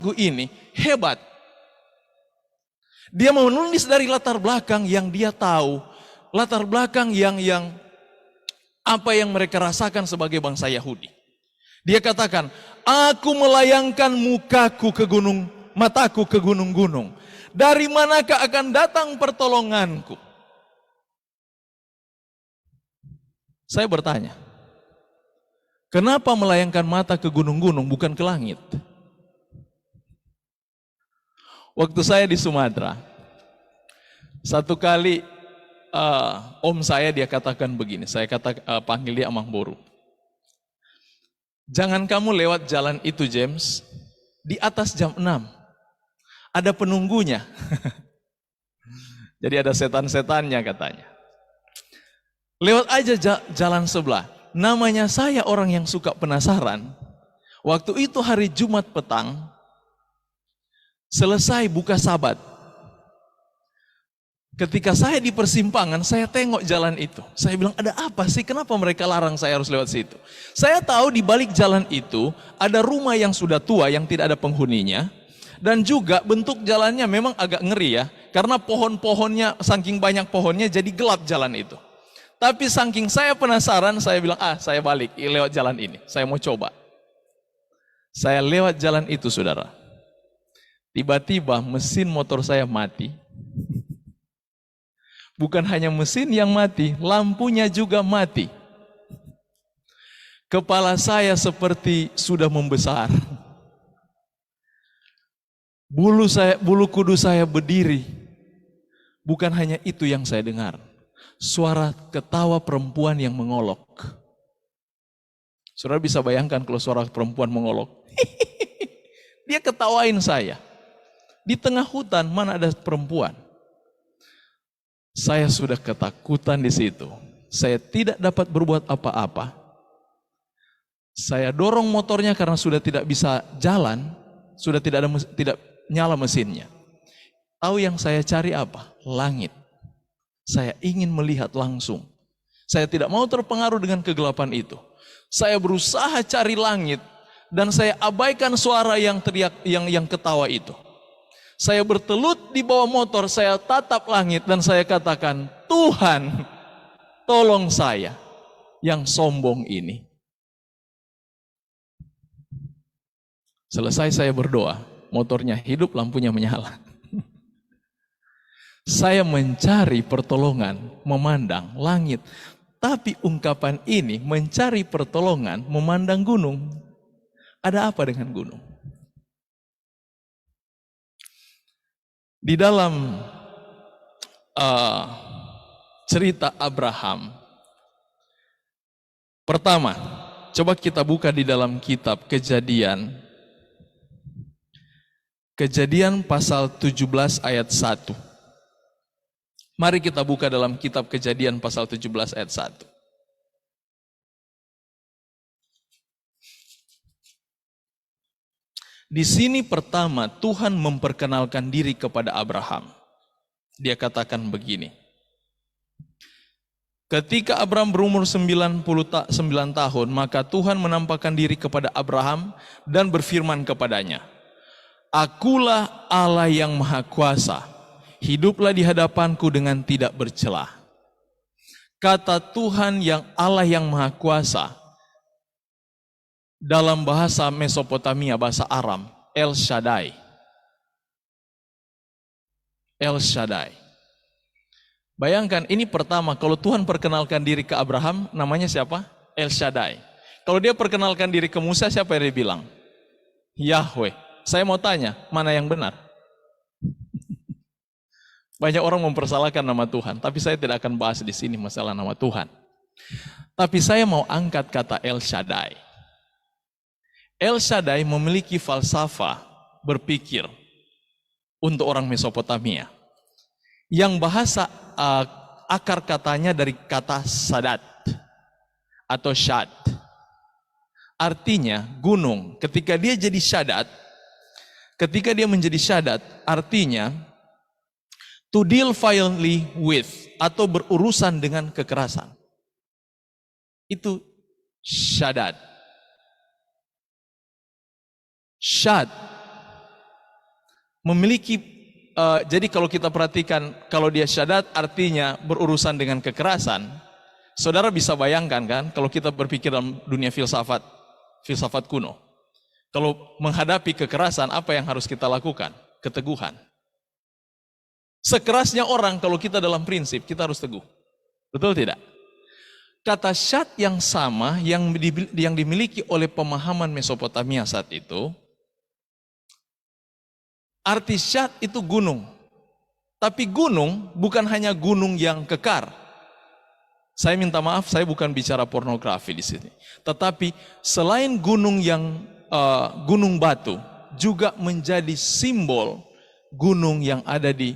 lagu ini hebat. Dia menulis dari latar belakang yang dia tahu, latar belakang yang apa yang mereka rasakan sebagai bangsa Yahudi. Dia katakan, aku melayangkan mukaku ke gunung, mataku ke gunung-gunung. Dari manakah akan datang pertolonganku? Saya bertanya, kenapa melayangkan mata ke gunung-gunung bukan ke langit? Waktu saya di Sumatera, satu kali om saya dia katakan begini, saya panggil dia Amang Boru. Jangan kamu lewat jalan itu James, di atas jam 6, ada penunggunya. Jadi ada setan-setannya katanya. Lewat aja jalan sebelah, namanya saya orang yang suka penasaran. Waktu itu hari Jumat petang, selesai buka Sabat. Ketika saya di persimpangan, saya tengok jalan itu. Saya bilang, ada apa sih? Kenapa mereka larang saya harus lewat situ? Saya tahu di balik jalan itu ada rumah yang sudah tua yang tidak ada penghuninya. Dan juga bentuk jalannya memang agak ngeri ya. Karena pohon-pohonnya, saking banyak pohonnya jadi gelap jalan itu. Tapi saking saya penasaran, saya bilang, saya balik lewat jalan ini. Saya mau coba. Saya lewat jalan itu saudara. Tiba-tiba mesin motor saya mati. Bukan hanya mesin yang mati, lampunya juga mati. Kepala saya seperti sudah membesar. Bulu kudus saya berdiri. Bukan hanya itu yang saya dengar. Suara ketawa perempuan yang mengolok. Saudara bisa bayangkan kalau suara perempuan mengolok. Dia ketawain saya. Di tengah hutan mana ada perempuan. Saya sudah ketakutan di situ. Saya tidak dapat berbuat apa-apa. Saya dorong motornya karena sudah tidak bisa jalan, sudah tidak nyala mesinnya. Tahu yang saya cari apa? Langit. Saya ingin melihat langsung. Saya tidak mau terpengaruh dengan kegelapan itu. Saya berusaha cari langit dan saya abaikan suara yang teriak, yang ketawa itu. Saya bertelut di bawah motor, saya tatap langit dan saya katakan, Tuhan, tolong saya yang sombong ini. Selesai saya berdoa, motornya hidup, lampunya menyala. Saya mencari pertolongan, memandang langit. Tapi ungkapan ini, mencari pertolongan, memandang gunung. Ada apa dengan gunung? Di dalam cerita Abraham, pertama, coba kita buka di dalam kitab Kejadian pasal 17 ayat 1. Mari kita buka dalam kitab Kejadian pasal 17 ayat 1. Di sini pertama Tuhan memperkenalkan diri kepada Abraham. Dia katakan begini. Ketika Abraham berumur 99 tahun, maka Tuhan menampakkan diri kepada Abraham dan berfirman kepadanya, Akulah Allah yang Maha Kuasa, hiduplah di hadapanku dengan tidak bercelah. Kata Tuhan yang Allah yang Maha Kuasa, dalam bahasa Mesopotamia, bahasa Aram, El Shaddai. El Shaddai. Bayangkan, ini pertama, kalau Tuhan perkenalkan diri ke Abraham, namanya siapa? El Shaddai. Kalau dia perkenalkan diri ke Musa, siapa yang dia bilang? Yahweh. Saya mau tanya, mana yang benar? Banyak orang mempersalahkan nama Tuhan, tapi saya tidak akan bahas di sini masalah nama Tuhan. Tapi saya mau angkat kata El Shaddai. El Shaddai memiliki falsafah berpikir untuk orang Mesopotamia. Yang bahasa akar katanya dari kata Sadat atau Shad. Artinya gunung. Ketika dia jadi Shadat, ketika dia menjadi Shadat, artinya to deal violently with, atau berurusan dengan kekerasan. Itu Shadat. Shad memiliki, jadi kalau kita perhatikan, kalau dia syadat artinya berurusan dengan kekerasan. Saudara bisa bayangkan kan, kalau kita berpikir dalam dunia filsafat kuno, kalau menghadapi kekerasan apa yang harus kita lakukan? Keteguhan. Sekerasnya orang, kalau kita dalam prinsip kita harus teguh, betul tidak? Kata syad yang sama yang dimiliki oleh pemahaman Mesopotamia saat itu, arti syad itu gunung. Tapi gunung bukan hanya gunung yang kekar. Saya minta maaf, saya bukan bicara pornografi di sini. Tetapi selain gunung yang gunung batu, juga menjadi simbol gunung yang ada di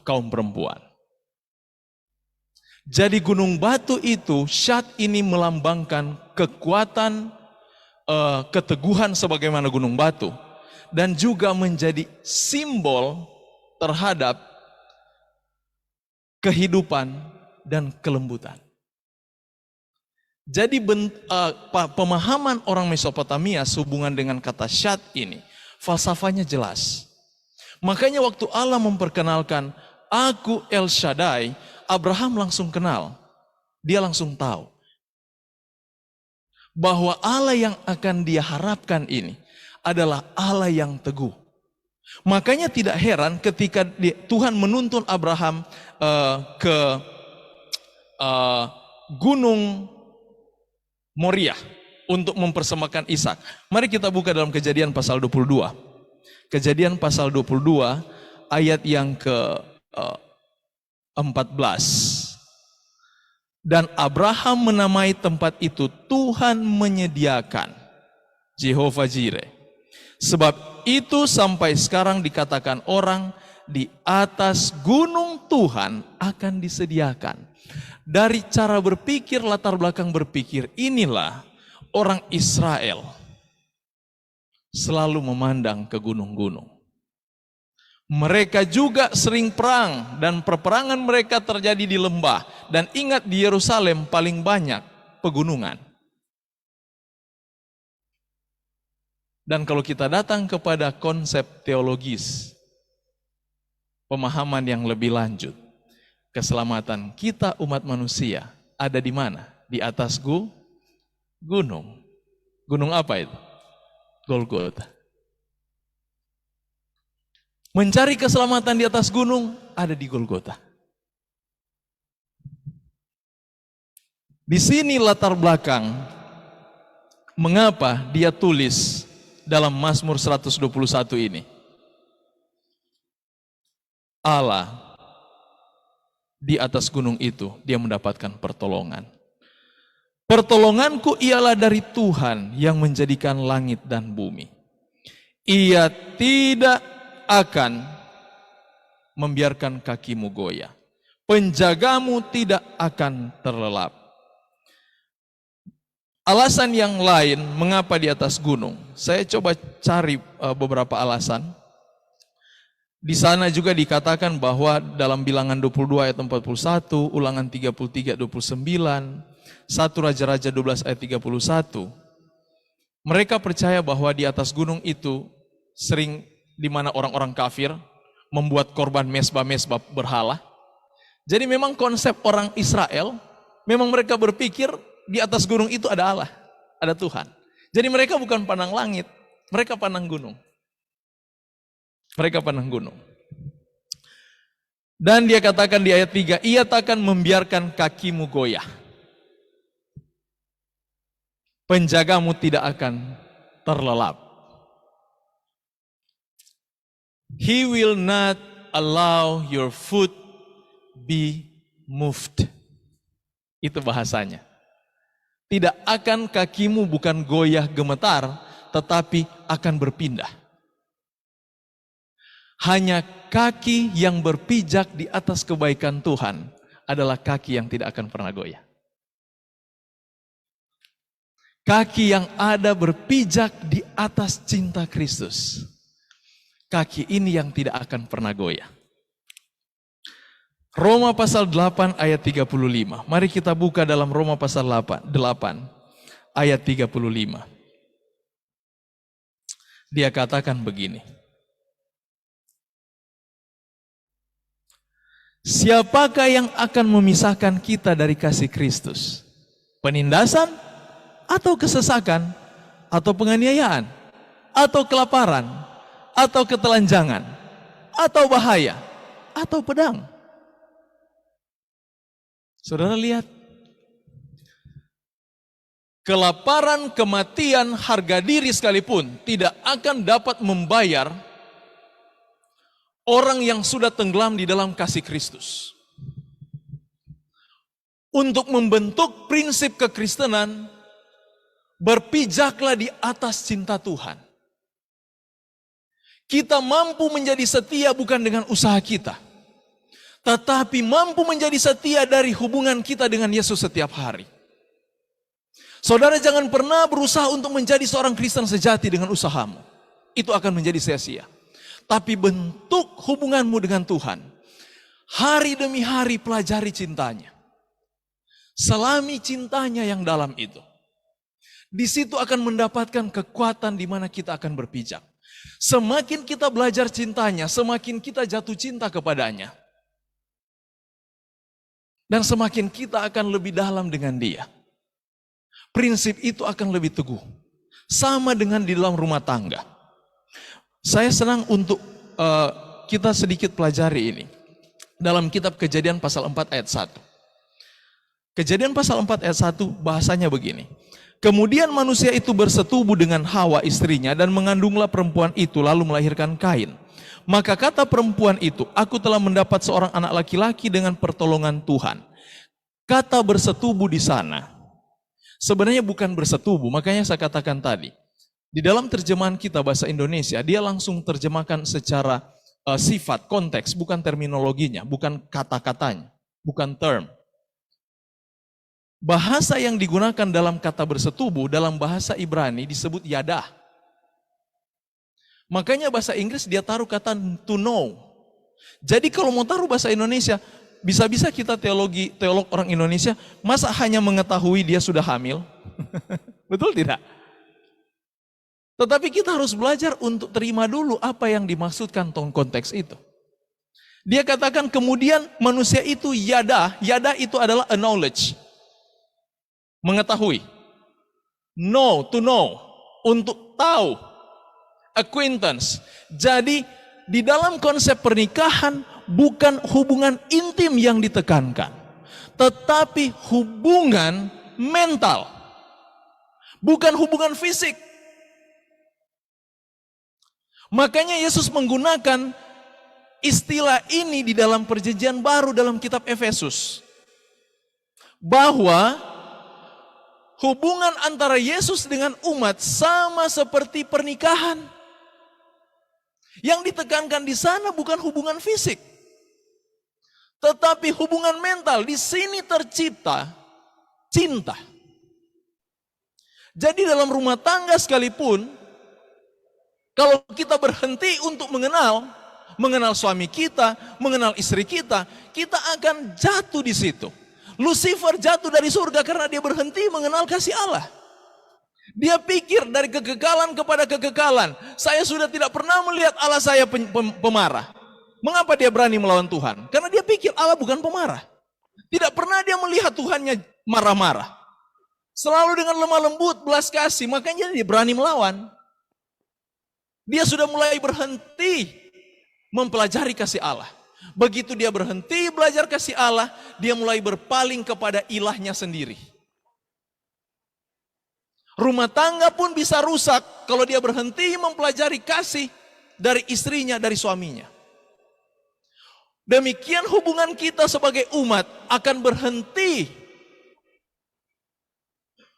kaum perempuan. Jadi gunung batu itu, syad ini melambangkan kekuatan, keteguhan sebagaimana gunung batu. Dan juga menjadi simbol terhadap kehidupan dan kelembutan. Jadi pemahaman orang Mesopotamia sehubungan dengan kata syad ini, falsafahnya jelas. Makanya waktu Allah memperkenalkan, aku El Shaddai, Abraham langsung kenal. Dia langsung tahu bahwa Allah yang akan dia harapkan ini adalah Allah yang teguh. Makanya tidak heran ketika Tuhan menuntun Abraham ke Gunung Moriah untuk mempersembahkan Ishak. Mari kita buka dalam Kejadian pasal 22. Kejadian pasal 22 ayat yang ke 14. Dan Abraham menamai tempat itu Tuhan menyediakan, Jehovah Jireh. Sebab itu sampai sekarang dikatakan orang, di atas gunung Tuhan akan disediakan. Dari cara berpikir, latar belakang berpikir, inilah orang Israel selalu memandang ke gunung-gunung. Mereka juga sering perang dan peperangan mereka terjadi di lembah. Dan ingat, di Yerusalem paling banyak pegunungan. Dan kalau kita datang kepada konsep teologis, pemahaman yang lebih lanjut, keselamatan kita umat manusia ada di mana? Di atas gunung. Gunung apa itu? Golgota. Mencari keselamatan di atas gunung ada di Golgota. Di sini latar belakang mengapa dia tulis dalam Mazmur 121 ini. Allah di atas gunung itu dia mendapatkan pertolongan. Pertolonganku ialah dari Tuhan yang menjadikan langit dan bumi. Ia tidak akan membiarkan kakimu goyah. Penjagamu tidak akan terlelap. Alasan yang lain mengapa di atas gunung. Saya coba cari beberapa alasan. Di sana juga dikatakan bahwa dalam Bilangan 22 ayat 41, Ulangan 33 29, 1 Raja-Raja 12 ayat 31. Mereka percaya bahwa di atas gunung itu sering di mana orang-orang kafir membuat korban mesbah-mesbah berhala. Jadi memang konsep orang Israel, memang mereka berpikir di atas gunung itu ada Allah, ada Tuhan. Jadi mereka bukan pandang langit, mereka pandang gunung. Mereka pandang gunung. Dan dia katakan di ayat 3, ia takkan membiarkan kakimu goyah. Penjagamu tidak akan terlelap. He will not allow your foot be moved. Itu bahasanya. Tidak akan kakimu bukan goyah gemetar, tetapi akan berpindah. Hanya kaki yang berpijak di atas kebaikan Tuhan adalah kaki yang tidak akan pernah goyah. Kaki yang ada berpijak di atas cinta Kristus. Kaki ini yang tidak akan pernah goyah. Roma pasal 8 ayat 35. Mari kita buka dalam Roma pasal 8 ayat 35. Dia katakan begini. Siapakah yang akan memisahkan kita dari kasih Kristus? Penindasan atau kesesakan atau penganiayaan atau kelaparan atau ketelanjangan atau bahaya atau pedang? Saudara lihat, kelaparan, kematian, harga diri sekalipun tidak akan dapat membayar orang yang sudah tenggelam di dalam kasih Kristus. Untuk membentuk prinsip kekristenan, berpijaklah di atas cinta Tuhan. Kita mampu menjadi setia bukan dengan usaha kita, tetapi mampu menjadi setia dari hubungan kita dengan Yesus setiap hari. Saudara jangan pernah berusaha untuk menjadi seorang Kristen sejati dengan usahamu. Itu akan menjadi sia-sia. Tapi bentuk hubunganmu dengan Tuhan, hari demi hari pelajari cintanya. Selami cintanya yang dalam itu. Di situ akan mendapatkan kekuatan di mana kita akan berpijak. Semakin kita belajar cintanya, semakin kita jatuh cinta kepadanya. Dan semakin kita akan lebih dalam dengan dia. Prinsip itu akan lebih teguh. Sama dengan di dalam rumah tangga. Saya senang untuk kita sedikit pelajari ini. Dalam kitab Kejadian pasal 4 ayat 1. Kejadian pasal 4 ayat 1 bahasanya begini. Kemudian manusia itu bersetubuh dengan Hawa istrinya dan mengandunglah perempuan itu lalu melahirkan Kain. Maka kata perempuan itu, aku telah mendapat seorang anak laki-laki dengan pertolongan Tuhan. Kata bersetubuh di sana sebenarnya bukan bersetubuh, makanya saya katakan tadi. Di dalam terjemahan kita bahasa Indonesia, dia langsung terjemahkan secara sifat, konteks, bukan terminologinya, bukan kata-katanya, bukan term. Bahasa yang digunakan dalam kata bersetubuh, dalam bahasa Ibrani disebut yadah. Makanya bahasa Inggris dia taruh kata to know. Jadi kalau mau taruh bahasa Indonesia, bisa-bisa kita teolog orang Indonesia, masa hanya mengetahui dia sudah hamil? Betul tidak? Tetapi kita harus belajar untuk terima dulu apa yang dimaksudkan konteks itu. Dia katakan kemudian manusia itu yadah itu adalah a knowledge. Mengetahui. Know, to know. Untuk tahu. Acquaintance. Jadi di dalam konsep pernikahan bukan hubungan intim yang ditekankan, tetapi hubungan mental. Bukan hubungan fisik. Makanya Yesus menggunakan istilah ini di dalam perjanjian baru dalam kitab Efesus. Bahwa hubungan antara Yesus dengan umat sama seperti pernikahan. Yang ditekankan di sana bukan hubungan fisik, tetapi hubungan mental. Di sini tercipta cinta. Jadi dalam rumah tangga sekalipun, kalau kita berhenti untuk mengenal suami kita, mengenal istri kita, kita akan jatuh di situ. Lucifer jatuh dari surga karena dia berhenti mengenal kasih Allah. Dia pikir dari kekekalan kepada kekekalan. Saya sudah tidak pernah melihat Allah saya pemarah. Mengapa dia berani melawan Tuhan? Karena dia pikir Allah bukan pemarah. Tidak pernah dia melihat Tuhannya marah-marah. Selalu dengan lemah lembut, belas kasih. Makanya dia berani melawan. Dia sudah mulai berhenti mempelajari kasih Allah. Begitu dia berhenti belajar kasih Allah, dia mulai berpaling kepada ilahnya sendiri. Rumah tangga pun bisa rusak kalau dia berhenti mempelajari kasih dari istrinya, dari suaminya. Demikian hubungan kita sebagai umat akan berhenti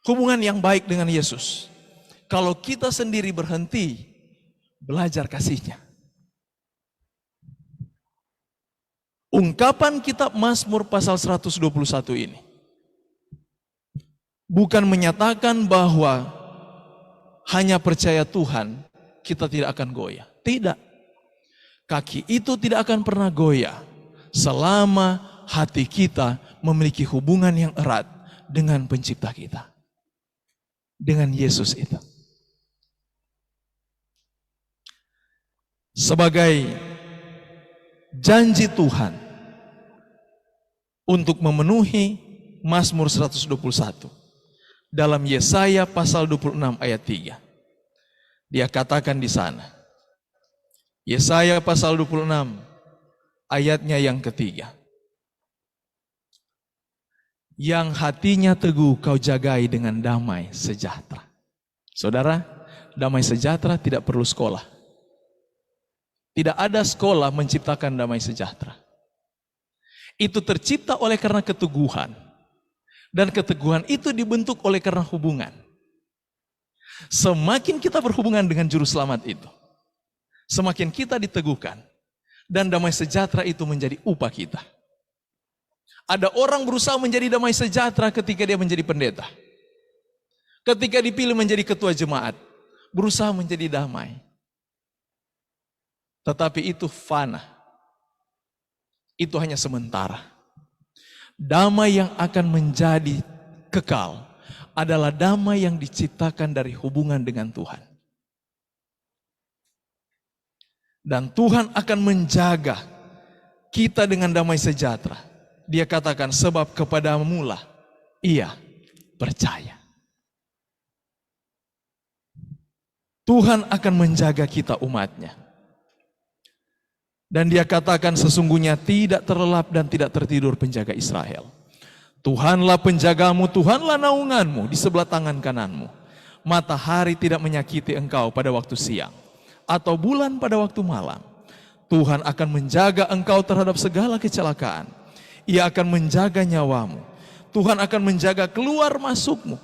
hubungan yang baik dengan Yesus. Kalau kita sendiri berhenti belajar kasihnya. Ungkapan kitab Mazmur pasal 121 ini bukan menyatakan bahwa hanya percaya Tuhan kita tidak akan goyah. Tidak. Kaki itu tidak akan pernah goyah selama hati kita memiliki hubungan yang erat dengan pencipta kita. Dengan Yesus itu. Sebagai janji Tuhan untuk memenuhi Mazmur 121. Dalam Yesaya pasal 26 ayat 3. Dia katakan di sana. Yesaya pasal 26 ayatnya yang ketiga. Yang hatinya teguh kau jagai dengan damai sejahtera. Saudara, damai sejahtera tidak perlu sekolah. Tidak ada sekolah menciptakan damai sejahtera. Itu tercipta oleh karena keteguhan. Dan keteguhan itu dibentuk oleh karena hubungan. Semakin kita berhubungan dengan juru selamat itu, semakin kita diteguhkan. Dan damai sejahtera itu menjadi upah kita. Ada orang berusaha menjadi damai sejahtera ketika dia menjadi pendeta. Ketika dipilih menjadi ketua jemaat, berusaha menjadi damai. Tetapi itu fana. Itu hanya sementara. Damai yang akan menjadi kekal adalah damai yang diciptakan dari hubungan dengan Tuhan. Dan Tuhan akan menjaga kita dengan damai sejahtera. Dia katakan, sebab kepadamu lah ia percaya. Tuhan akan menjaga kita umatnya. Dan dia katakan sesungguhnya tidak terlelap dan tidak tertidur penjaga Israel. Tuhanlah penjagamu, Tuhanlah naunganmu di sebelah tangan kananmu. Matahari tidak menyakiti engkau pada waktu siang, atau bulan pada waktu malam. Tuhan akan menjaga engkau terhadap segala kecelakaan. Ia akan menjaga nyawamu. Tuhan akan menjaga keluar masukmu.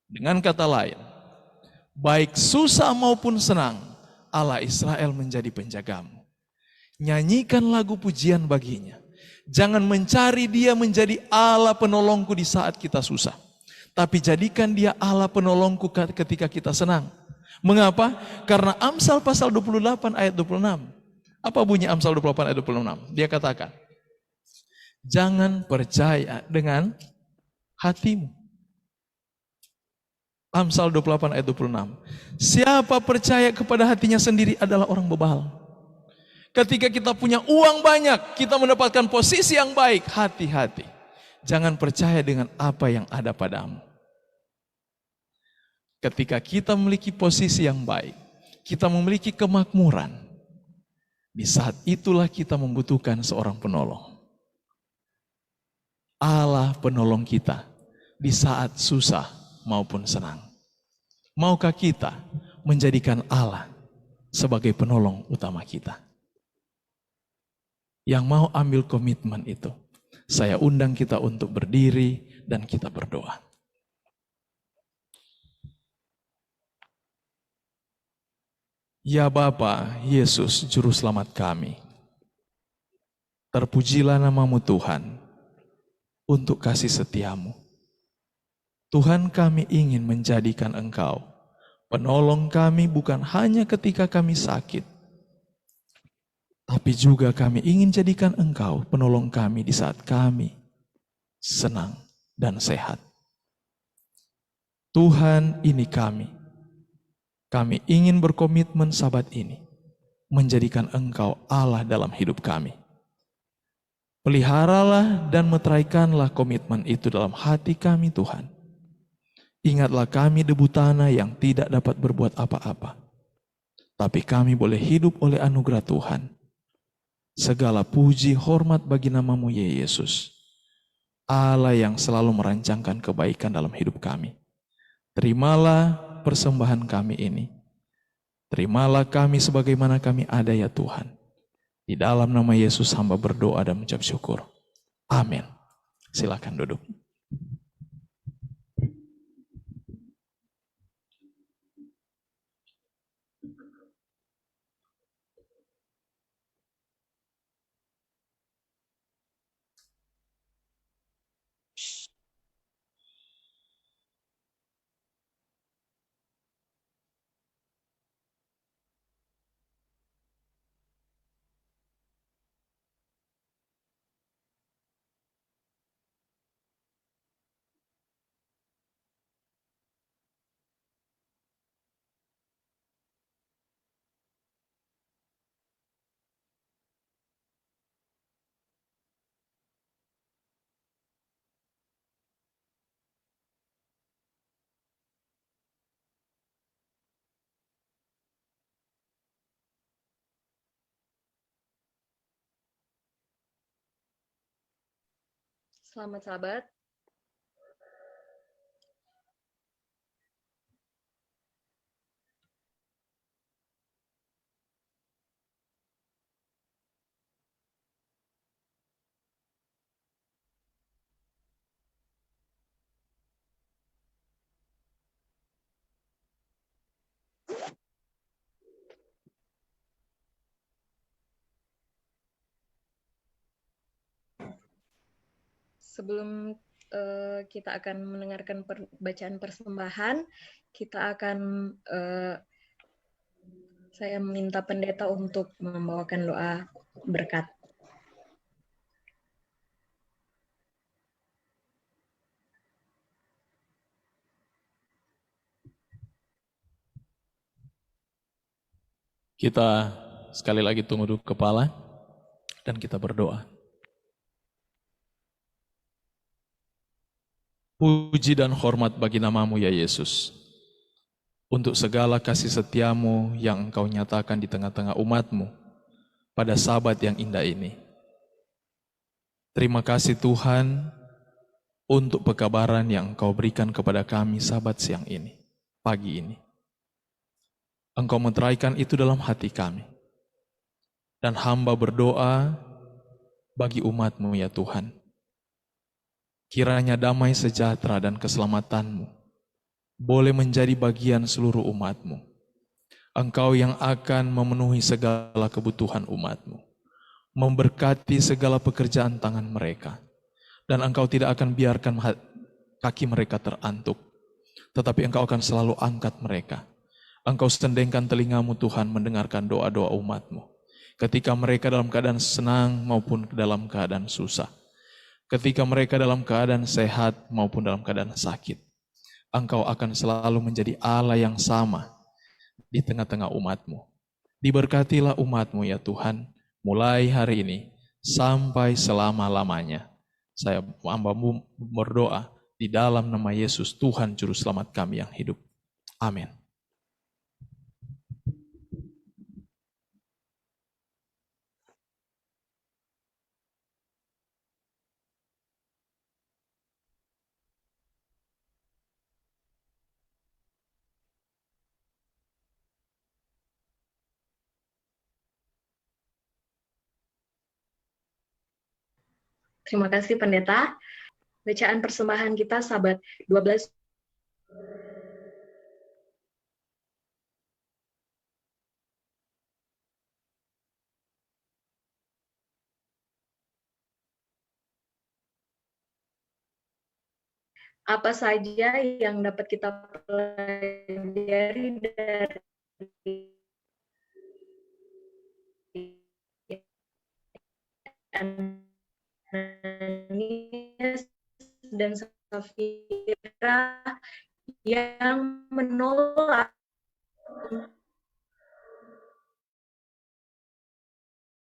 Dengan kata lain, baik susah maupun senang, Allah Israel menjadi penjagamu. Nyanyikan lagu pujian baginya. Jangan mencari dia menjadi Allah penolongku di saat kita susah. Tapi jadikan dia Allah penolongku ketika kita senang. Mengapa? Karena Amsal pasal 28 ayat 26. Apa bunyi Amsal 28 ayat 26? Dia katakan, jangan percaya dengan hatimu. Amsal 28 ayat 26. Siapa percaya kepada hatinya sendiri adalah orang bebal. Ketika kita punya uang banyak, kita mendapatkan posisi yang baik, hati-hati. Jangan percaya dengan apa yang ada padamu. Ketika kita memiliki posisi yang baik, kita memiliki kemakmuran, di saat itulah kita membutuhkan seorang penolong. Allah penolong kita di saat susah maupun senang. Maukah kita menjadikan Allah sebagai penolong utama kita? Yang mau ambil komitmen itu, saya undang kita untuk berdiri dan kita berdoa. Ya Bapa, Yesus Juru Selamat kami, terpujilah namamu Tuhan untuk kasih setiamu. Tuhan, kami ingin menjadikan Engkau penolong kami bukan hanya ketika kami sakit, tapi juga kami ingin jadikan Engkau penolong kami di saat kami senang dan sehat. Tuhan, ini kami. Kami ingin berkomitmen sabat ini, menjadikan Engkau Allah dalam hidup kami. Peliharalah dan meteraikanlah komitmen itu dalam hati kami Tuhan. Ingatlah kami debu tanah yang tidak dapat berbuat apa-apa. Tapi kami boleh hidup oleh anugerah Tuhan. Segala puji hormat bagi namamu ya Yesus. Allah yang selalu merancangkan kebaikan dalam hidup kami. Terimalah persembahan kami ini. Terimalah kami sebagaimana kami ada ya Tuhan. Di dalam nama Yesus hamba berdoa dan mengucap syukur. Amin. Silakan duduk. Selamat sahabat. Sebelum kita akan mendengarkan bacaan persembahan, kita akan saya meminta pendeta untuk membawakan doa berkat. Kita sekali lagi tunduk kepala dan kita berdoa. Puji dan hormat bagi namamu ya Yesus. Untuk segala kasih setiamu yang engkau nyatakan di tengah-tengah umatmu pada sabat yang indah ini. Terima kasih Tuhan untuk pekabaran yang engkau berikan kepada kami sabat siang ini, pagi ini. Engkau meteraikan itu dalam hati kami. Dan hamba berdoa bagi umatmu ya Tuhan. Kiranya damai sejahtera dan keselamatanmu boleh menjadi bagian seluruh umatmu. Engkau yang akan memenuhi segala kebutuhan umatmu, memberkati segala pekerjaan tangan mereka, dan engkau tidak akan biarkan kaki mereka terantuk, tetapi engkau akan selalu angkat mereka. Engkau sendengkan telingamu Tuhan mendengarkan doa-doa umatmu, ketika mereka dalam keadaan senang maupun dalam keadaan susah, ketika mereka dalam keadaan sehat maupun dalam keadaan sakit. Engkau akan selalu menjadi Allah yang sama di tengah-tengah umatmu. Diberkatilah umatmu ya Tuhan, mulai hari ini sampai selama-lamanya. Saya hambamu berdoa di dalam nama Yesus Tuhan Juru Selamat kami yang hidup. Amin. Terima kasih pendeta. Bacaan persembahan kita sahabat 12. Apa saja yang dapat kita pelajari dari Ananias dan Safira yang menolak